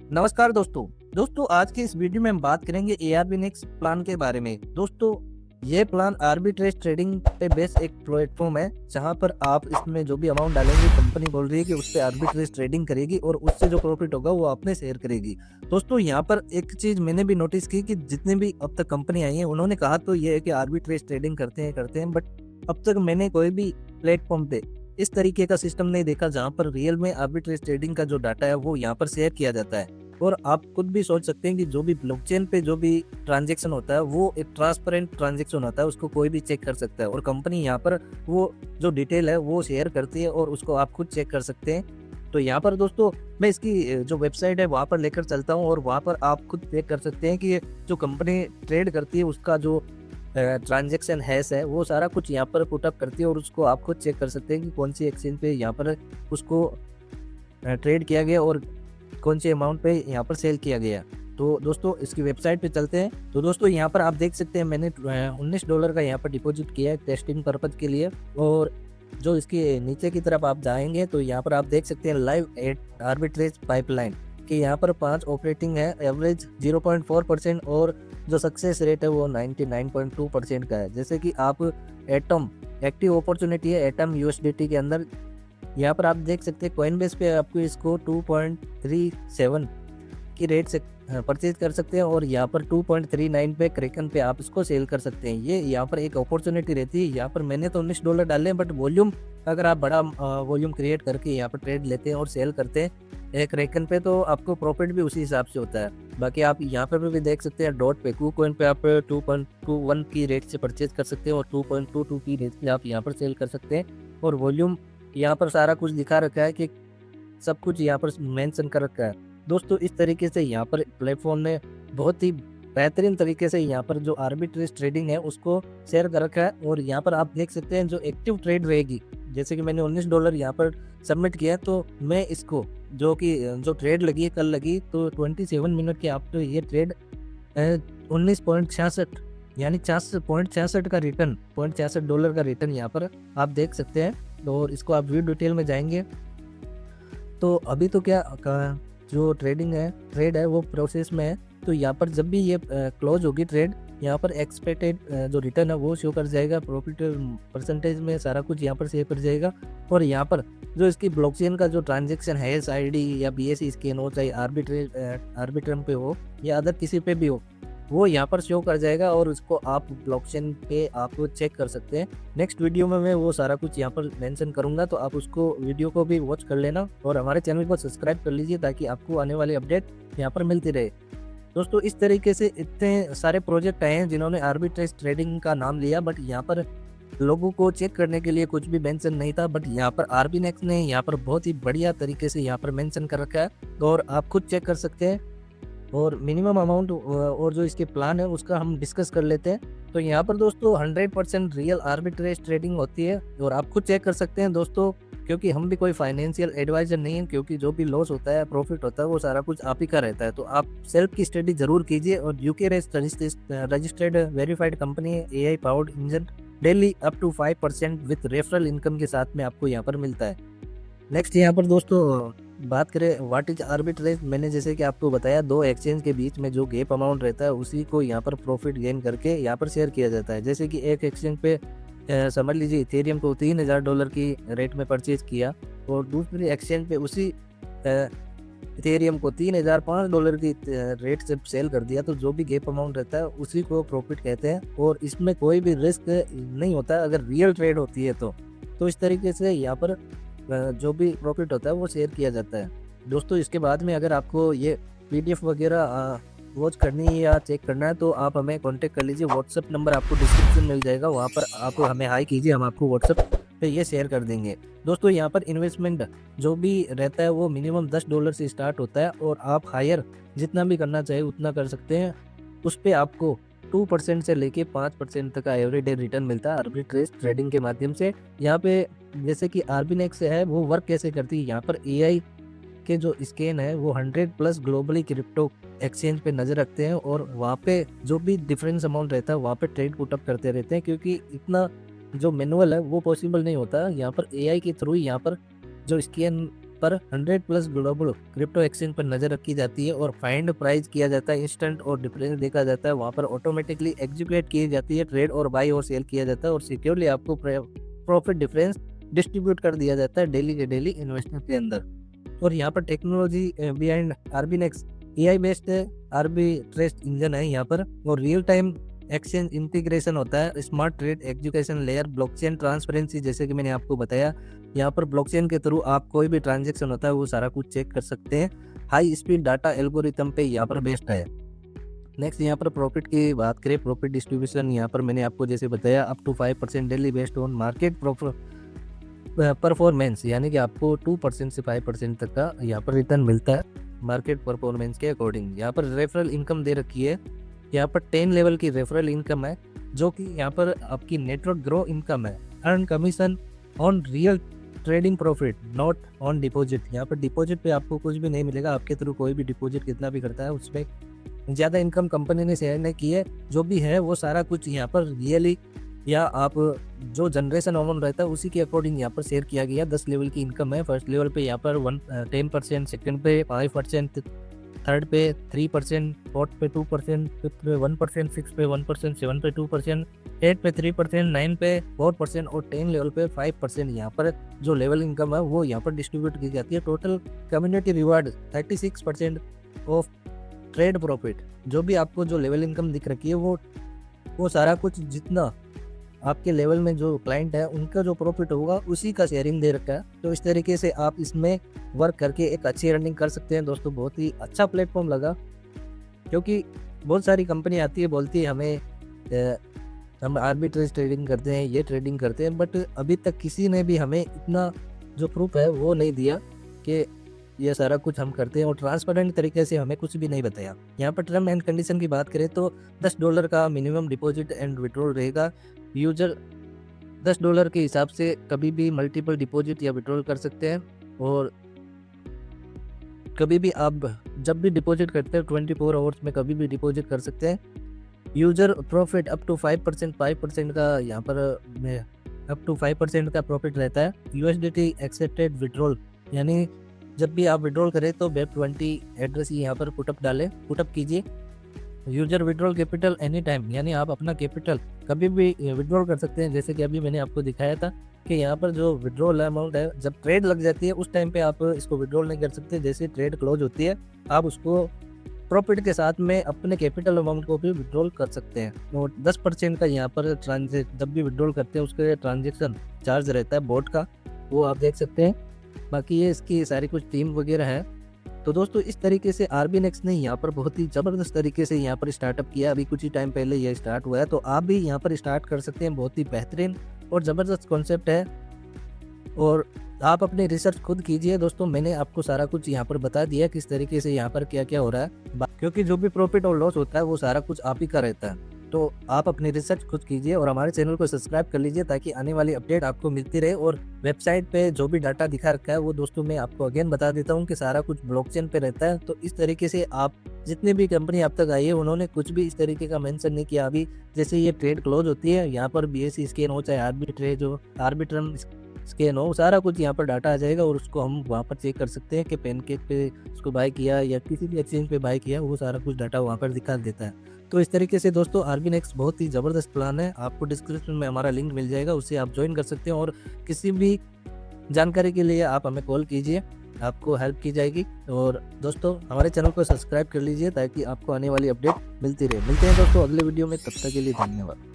नमस्कार दोस्तों। आज की इस वीडियो में हम बात करेंगे ARBNX प्लान के बारे में। दोस्तों, ये प्लान आर्बिट्रेज ट्रेडिंग पे बेस एक प्लेटफॉर्म है, जहां पर आप इसमें जो भी अमाउंट डालेंगे, कंपनी बोल रही है कि उस पे आर्बिट्रेज ट्रेडिंग करेगी और उससे जो प्रॉफिट होगा वो आपने शेयर करेगी। दोस्तों, यहाँ पर एक चीज मैंने भी नोटिस की कि जितने भी अब तक कंपनी आई है, उन्होंने कहा तो ये है कि आर्बिट्रेज ट्रेडिंग करते हैं, बट अब तक मैंने कोई भी प्लेटफॉर्म पे इस तरीके का सिस्टम नहीं देखा जहां पर रियल में आर्बिट्रेज ट्रेडिंग का जो डाटा है वो यहाँ पर शेयर किया जाता है। और आप खुद भी सोच सकते हैं कि जो भी ब्लॉकचेन पे जो भी ट्रांजैक्शन होता है वो एक ट्रांसपेरेंट ट्रांजैक्शन होता है, उसको कोई भी चेक कर सकता है और कंपनी यहाँ पर वो जो डिटेल है वो शेयर करती है और उसको आप खुद चेक कर सकते हैं। तो यहाँ पर दोस्तों, मैं इसकी जो वेबसाइट है वहाँ पर लेकर चलता हूँ और वहाँ पर आप खुद चेक कर सकते हैं कि जो कंपनी ट्रेड करती है उसका जो ट्रांजैक्शन हैश है वो सारा कुछ यहाँ पर पुटअप करती है और उसको आप खुद चेक कर सकते हैं कि कौन सी एक्सचेंज पे यहाँ पर उसको ट्रेड किया गया और कौन से अमाउंट पे यहाँ पर सेल किया गया। तो दोस्तों, इसकी वेबसाइट पे चलते हैं। तो दोस्तों, यहाँ पर आप देख सकते हैं मैंने $19 का यहाँ पर डिपॉजिट किया है टेस्टिंग पर्पज के लिए। और जो इसके नीचे की तरफ आप जाएंगे तो यहाँ पर आप देख सकते हैं लाइव एट आर्बिट्रेज पाइपलाइन कि यहाँ पर 5 ऑपरेटिंग है, एवरेज 0.4% और जो सक्सेस रेट है वो 99.2% का है। जैसे कि आप एटम एक्टिव अपॉर्चुनिटी है एटम USDT के अंदर, यहाँ पर आप देख सकते हैं कॉइनबेस पे आपको इसको 2.37 की रेट से परचेज कर सकते हैं और यहाँ पर 2.39 पे क्रैकन पे आप इसको सेल कर सकते हैं। ये यहाँ पर एक अपॉर्चुनिटी रहती है। यहाँ पर मैंने तो $19 डाले हैं, बट वॉल्यूम अगर आप बड़ा वॉल्यूम क्रिएट करके यहाँ पर ट्रेड लेते हैं और सेल करते हैं क्रैकन पे तो आपको प्रॉफिट भी उसी हिसाब से होता है। बाकी आप यहाँ पर भी देख सकते हैं डॉट पे KuCoin पे आप 2.21 की रेट से परचेज कर सकते हैं और 2.22 की रेट से आप यहाँ पर सेल कर सकते हैं। और वॉल्यूम यहाँ पर सारा कुछ दिखा रखा है कि सब कुछ यहाँ पर मेंशन कर रखा है। दोस्तों, इस तरीके से यहाँ पर प्लेटफॉर्म ने बहुत ही बेहतरीन तरीके से यहाँ पर जो आर्बिट्रेज ट्रेडिंग है उसको शेयर कर रखा है। और यहाँ पर आप देख सकते हैं जो एक्टिव ट्रेड रहेगी, जैसे कि मैंने $19 यहाँ पर सबमिट किया है, तो मैं इसको जो ट्रेड लगी है कल लगी तो 27 मिनट के आफ्टर ये ट्रेड 19.66 यानी 66.66 का रिटर्न $0.66 का रिटर्न यहाँ पर आप देख सकते हैं। और इसको आप व्यू डिटेल में जाएंगे तो अभी तो जो ट्रेड है वो प्रोसेस में है। तो यहाँ पर जब भी ये क्लोज होगी ट्रेड, यहाँ पर एक्सपेक्टेड जो रिटर्न है वो शो कर जाएगा, प्रॉफिट परसेंटेज में सारा कुछ यहाँ पर शेयर कर जाएगा। और यहाँ पर जो इसकी ब्लॉकचेन का जो ट्रांजैक्शन है ID या BSC स्कैन हो, चाहे आर्बिट्रम पे हो या अदर किसी पे भी हो, वो यहाँ पर शो कर जाएगा और उसको आप ब्लॉकचेन पे आप चेक कर सकते हैं। नेक्स्ट वीडियो में मैं वो सारा कुछ यहाँ पर मेंशन करूँगा, तो आप उसको वीडियो को भी वॉच कर लेना और हमारे चैनल को सब्सक्राइब कर लीजिए ताकि आपको आने वाले अपडेट यहाँ पर मिलती रहे। दोस्तों, इस तरीके से इतने सारे प्रोजेक्ट आए हैं जिन्होंने आर्बिट्रेज ट्रेडिंग का नाम लिया, बट यहाँ पर लोगों को चेक करने के लिए कुछ भी मेंशन नहीं था। बट यहाँ पर आर्बिनेक्स ने यहाँ पर बहुत ही बढ़िया तरीके से यहाँ पर मेंशन कर रखा है और आप खुद चेक कर सकते हैं। और मिनिमम अमाउंट और जो इसके प्लान है उसका हम डिस्कस कर लेते हैं। तो यहाँ पर दोस्तों 100% रियल आर्बिट्रेज ट्रेडिंग होती है और आप खुद चेक कर सकते हैं दोस्तों, क्योंकि हम भी कोई फाइनेंशियल एडवाइजर नहीं है, क्योंकि जो भी लॉस होता है प्रॉफिट होता है वो सारा कुछ आप ही का रहता है। तो आप सेल्फ की स्टडी जरूर कीजिए। और UK रजिस्टर्ड वेरीफाइड कंपनी है, AI powered engine, daily up to 5% with referral income के साथ में आपको यहाँ पर मिलता है। नेक्स्ट यहाँ पर दोस्तों बात करें व्हाट इज आर्बिट्रेज, मैंने जैसे कि आपको बताया, दो एक्सचेंज के बीच में जो गैप अमाउंट रहता है उसी को यहाँ पर प्रॉफिट गेन करके यहाँ पर शेयर किया जाता है। जैसे कि एक एक्सचेंज पे समझ लीजिए इथेरियम को $3000 की रेट में परचेज किया और दूसरी एक्सचेंज पे उसी इथेरियम को $3005 की रेट से सेल कर दिया, तो जो भी गैप अमाउंट रहता है उसी को प्रॉफिट कहते हैं। और इसमें कोई भी रिस्क नहीं होता अगर रियल ट्रेड होती है तो इस तरीके से यहाँ पर जो भी प्रॉफिट होता है वो शेयर किया जाता है। दोस्तों, इसके बाद में अगर आपको ये PDF वगैरह वॉच करनी है या चेक करना है तो आप हमें कांटेक्ट कर लीजिए। व्हाट्सएप नंबर आपको डिस्क्रिप्शन मिल जाएगा, वहाँ पर आप हमें हाई कीजिए, हम आपको व्हाट्सएप पे ये शेयर कर देंगे। दोस्तों, यहाँ पर इन्वेस्टमेंट जो भी रहता है वो मिनिमम $10 से स्टार्ट होता है और आप हायर जितना भी करना चाहे उतना कर सकते हैं। उस पर आपको 2% से लेके 5% तक का एवरीडे रिटर्न मिलता है आर्बिट्रेज ट्रेडिंग के माध्यम से। यहाँ पे जैसे कि आर्बिनेक्स है वो वर्क कैसे करती है, यहाँ पर AI के जो स्कैन है वो 100+ ग्लोबली क्रिप्टो एक्सचेंज पे नज़र रखते हैं और वहाँ पे जो भी डिफरेंस अमाउंट रहता है वहाँ पे ट्रेड पुटअप करते रहते हैं, क्योंकि इतना जो मैनुअल है वो पॉसिबल नहीं होता। यहाँ पर AI के थ्रू यहाँ पर जो स्कैन पर 100 प्लस ग्लोबल क्रिप्टो एक्सचेंज पर नजर रखी जाती है और फाइंड प्राइस किया जाता है, इंस्टेंट और डिफरेंस देखा जाता है, वहाँ पर ऑटोमेटिकली एग्जीक्यूट की जाती है, ट्रेड और बाई और सेल किया जाता है और सिक्योरली आपको प्रॉफिट डिफरेंस डिस्ट्रीब्यूट कर दिया जाता है डेली के डेली इन्वेस्टर के अंदर। और यहाँ पर टेक्नोलॉजी बिहाइंड आरबीनेक्स एआई बेस्ड है, आर्बिट्रेज इंजन है यहाँ पर, और रियल टाइम एक्सचेंज इंटीग्रेशन होता है, smart trade education layer, blockchain transparency, जैसे कि मैंने आपको बताया यहाँ पर ब्लॉकचेन के थ्रू आप कोई भी ट्रांजैक्शन होता है वो सारा कुछ चेक कर सकते हैं। हाई स्पीड डाटा एल्गोरिथम पे यहाँ पर बेस्ड है। नेक्स्ट यहाँ पर प्रॉफिट की बात करें, प्रॉफिट डिस्ट्रीब्यूशन यहाँ पर मैंने आपको जैसे बताया up to 5% daily based on market performance, यानी कि आपको 2% से 5% तक का यहाँ पर रिटर्न मिलता है मार्केट परफॉर्मेंस के अकॉर्डिंग। यहाँ पर रेफरल इनकम दे रखी है, यहाँ पर 10 लेवल की रेफरल इनकम है, जो कि यहाँ पर आपकी नेटवर्क ग्रो इनकम है। Earn commission on real trading profit not on deposit, यहाँ पर डिपॉजिट पे आपको कुछ भी नहीं मिलेगा, आपके थ्रू कोई भी डिपॉजिट कितना भी करता है उसमें ज़्यादा इनकम कंपनी ने शेयर नहीं की है, जो भी है वो सारा कुछ यहाँ पर रियली या आप जो जनरेशन अमाउंट रहता है उसी के अकॉर्डिंग यहाँ पर शेयर किया गया। 10 लेवल की इनकम है, फर्स्ट लेवल पे यहाँ पर 10%, सेकंड पे 5%, थर्ड पे 3%, फोर्थ पे 2%, फिफ्थ पे 1%, सिक्स पे 1%, 7 पे 2%, 8 पे 3%, 9 पे 4% और 10 लेवल पे 5% यहाँ पर जो लेवल इनकम है वो यहाँ पर डिस्ट्रीब्यूट की जाती है। Total community reward 36% of trade profit, जो भी आपको जो लेवल इनकम दिख रखी है वो सारा कुछ जितना आपके लेवल में जो क्लाइंट है उनका जो प्रॉफिट होगा उसी का शेयरिंग दे रखा है। तो इस तरीके से आप इसमें वर्क करके एक अच्छी अर्निंग कर सकते हैं। दोस्तों बहुत ही अच्छा प्लेटफॉर्म लगा, क्योंकि बहुत सारी कंपनी आती है बोलती है हमें हम आर्बिट्रेज ट्रेडिंग करते हैं, ये ट्रेडिंग करते हैं, बट अभी तक किसी ने भी हमें इतना जो प्रूफ है वो नहीं दिया कि ये सारा कुछ हम करते हैं, और ट्रांसपेरेंट तरीके से हमें कुछ भी नहीं बताया। यहाँ पर टर्म एंड कंडीशन की बात करें तो $10 का मिनिमम डिपॉजिट एंड विड्रॉल रहेगा। यूजर $10 के हिसाब से कभी भी मल्टीपल डिपॉजिट या विड्रॉल कर सकते हैं, और कभी भी आप जब भी डिपॉजिट करते हैं 24 आवर्स में कभी भी डिपॉजिट कर सकते हैं। यूजर प्रॉफिट अप टू 5% का यहाँ पर अप टू 5% का प्रॉफिट रहता है। USDT एक्सेप्टेड विड्रॉल, यानी जब भी आप विड्रॉल करें तो BEP20 एड्रेस यहाँ पर पुटअप कीजिए। User withdrawal capital any time, यानी आप अपना कैपिटल कभी भी विड्रॉल कर सकते हैं। जैसे कि अभी मैंने आपको दिखाया था कि यहाँ पर जो विड्रॉल अमाउंट है जब ट्रेड लग जाती है उस टाइम पे आप इसको विड्रॉल नहीं कर सकते। जैसे ट्रेड क्लोज होती है आप उसको प्रॉफिट के साथ में अपने कैपिटल अमाउंट को भी विड्रॉल कर सकते हैं। और 10% का यहाँ पर जब भी विड्रॉल करते हैं उसके ट्रांजेक्शन चार्ज रहता है बोट का, वो आप देख सकते हैं। बाकी ये इसकी सारी कुछ टीम वगैरह है। तो दोस्तों इस तरीके से आरबीनेक्स ने यहाँ पर बहुत ही ज़बरदस्त तरीके से यहाँ पर स्टार्टअप किया। अभी कुछ ही टाइम पहले ये स्टार्ट हुआ है, तो आप भी यहाँ पर स्टार्ट कर सकते हैं। बहुत ही बेहतरीन और ज़बरदस्त कॉन्सेप्ट है, और आप अपनी रिसर्च खुद कीजिए। दोस्तों मैंने आपको सारा कुछ यहाँ पर बता दिया किस तरीके से यहाँ पर क्या क्या हो रहा है, क्योंकि जो भी प्रॉफिट और लॉस होता है वो सारा कुछ आप ही का रहता है। तो आप अपनी रिसर्च खुद कीजिए और हमारे चैनल को सब्सक्राइब कर लीजिए ताकि आने वाली अपडेट आपको मिलती रहे। और वेबसाइट पे जो भी डाटा दिखा रखा है वो दोस्तों मैं आपको अगेन बता देता हूँ कि सारा कुछ ब्लॉकचेन पे रहता है। तो इस तरीके से आप जितनी भी कंपनी अब तक आई है उन्होंने कुछ भी इस तरीके का मेंशन नहीं किया। अभी जैसे ये ट्रेड क्लोज होती है यहाँ पर BSC स्कैन हो चाहे आर्बिट्रम स्कैन हो, सारा कुछ यहाँ पर डाटा आ जाएगा और उसको हम वहाँ पर चेक कर सकते हैं कि पैनकेक पे उसको बाय किया या किसी भी एक्सचेंज पे बाय किया, वो सारा कुछ डाटा वहाँ पर दिखा देता है। तो इस तरीके से दोस्तों आरबीनेक्स बहुत ही ज़बरदस्त प्लान है। आपको डिस्क्रिप्शन में हमारा लिंक मिल जाएगा, उससे आप ज्वाइन कर सकते हैं। और किसी भी जानकारी के लिए आप हमें कॉल कीजिए, आपको हेल्प की जाएगी। और दोस्तों हमारे चैनल को सब्सक्राइब कर लीजिए ताकि आपको आने वाली अपडेट मिलती रहे। मिलते हैं दोस्तों अगले वीडियो में, तब तक के लिए धन्यवाद।